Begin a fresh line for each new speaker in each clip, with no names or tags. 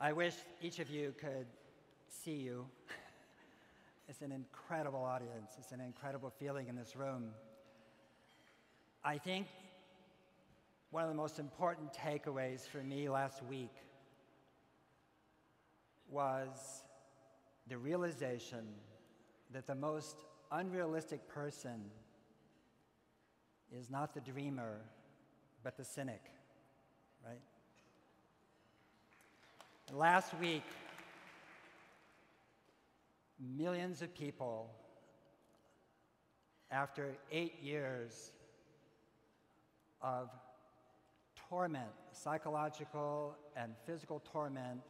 I wish each of you could see you. It's an incredible audience. It's an incredible feeling in this room. I think one of the most important takeaways for me last week was the realization that the most unrealistic person is not the dreamer, but the cynic, right? Last week, millions of people, after 8 years of torment, psychological and physical torment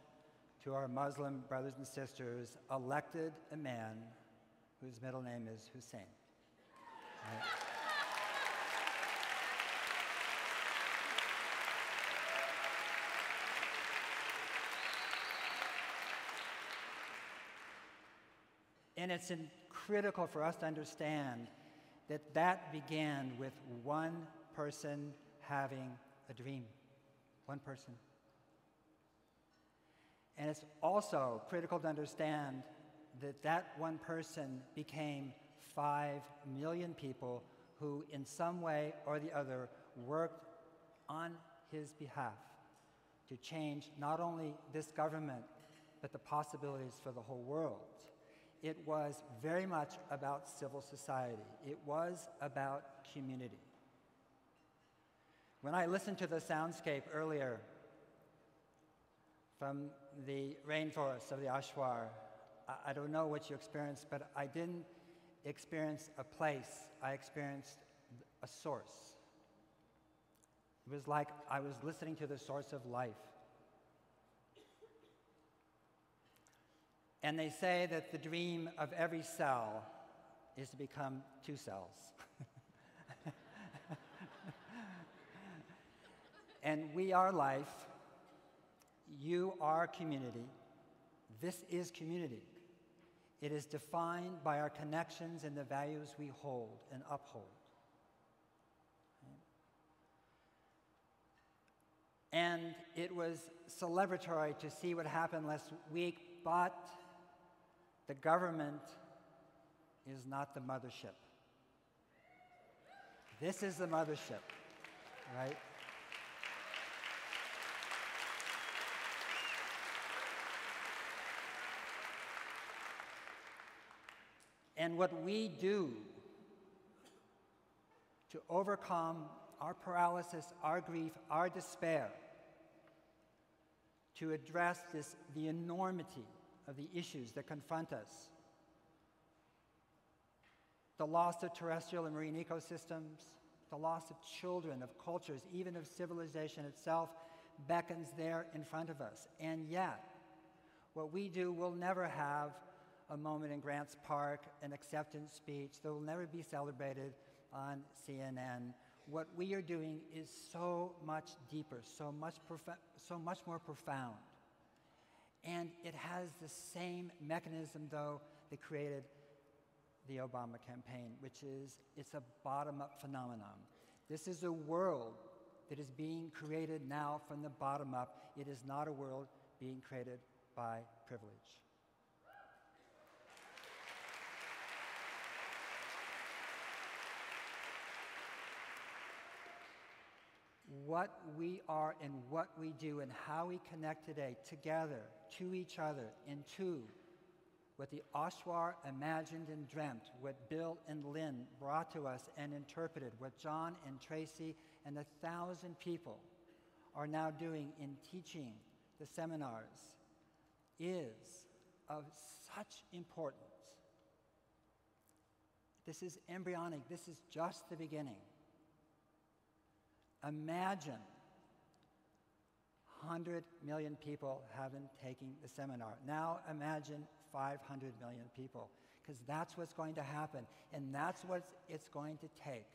to our Muslim brothers and sisters, elected a man whose middle name is Hussein. Right? And it's critical for us to understand that that began with one person having a dream. One person. And it's also critical to understand that that one person became 5 million people who, in some way or the other, worked on his behalf to change not only this government, but the possibilities for the whole world. It was very much about civil society. It was about community. When I listened to the soundscape earlier from the rainforests of the Ashwar, I don't know what you experienced, but I didn't experience a place. I experienced a source. It was like I was listening to the source of life. And they say that the dream of every cell is to become 2 cells. And we are life. You are community. This is community. It is defined by our connections and the values we hold and uphold. And it was celebratory to see what happened last week, but the government is not the mothership. This is the mothership, right? And what we do to overcome our paralysis, our grief, our despair, to address the enormity of the issues that confront us, the loss of terrestrial and marine ecosystems, the loss of children, of cultures, even of civilization itself, beckons there in front of us. And yet, what we do will never have a moment in Grants Park, an acceptance speech that will never be celebrated on CNN. What we are doing is so much deeper, so much more profound. And it has the same mechanism, though, that created the Obama campaign, which is it's a bottom-up phenomenon. This is a world that is being created now from the bottom up. It is not a world being created by privilege. What we are and what we do and how we connect today together to each other and to what the Ashwar imagined and dreamt, what Bill and Lynn brought to us and interpreted, what John and Tracy and 1,000 people are now doing in teaching the seminars is of such importance. This is embryonic. This is just the beginning. Imagine 100 million people haven't taken the seminar. Now imagine 500 million people, because that's what's going to happen, and that's what it's going to take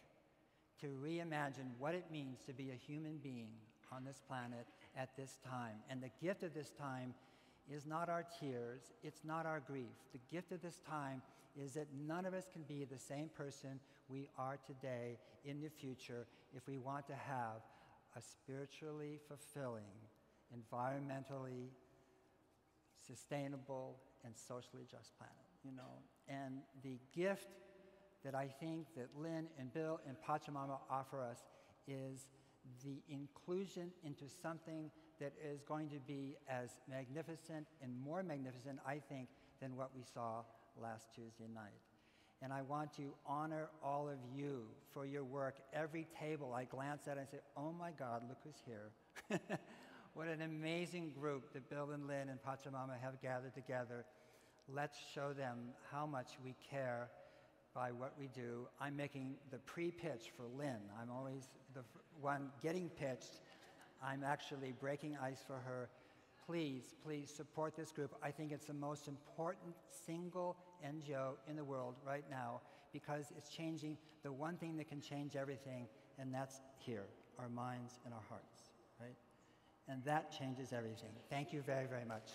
to reimagine what it means to be a human being on this planet at this time. And the gift of this time is not our tears, it's not our grief. The gift of this time is that none of us can be the same person we are today in the future if we want to have a spiritually fulfilling, environmentally sustainable, and socially just planet, you know. And the gift that I think that Lynn and Bill and Pachamama offer us is the inclusion into something that is going to be as magnificent and more magnificent, I think, than what we saw last Tuesday night. And I want to honor all of you for your work. Every table I glance at and say, oh my God, look who's here. What an amazing group that Bill and Lynn and Pachamama have gathered together. Let's show them how much we care by what we do. I'm making the pre-pitch for Lynn. I'm always the one getting pitched. I'm actually breaking ice for her. Please, please support this group. I think it's the most important single NGO in the world right now because it's changing the one thing that can change everything, and that's here, our minds and our hearts, right? And that changes everything. Thank you very, very much.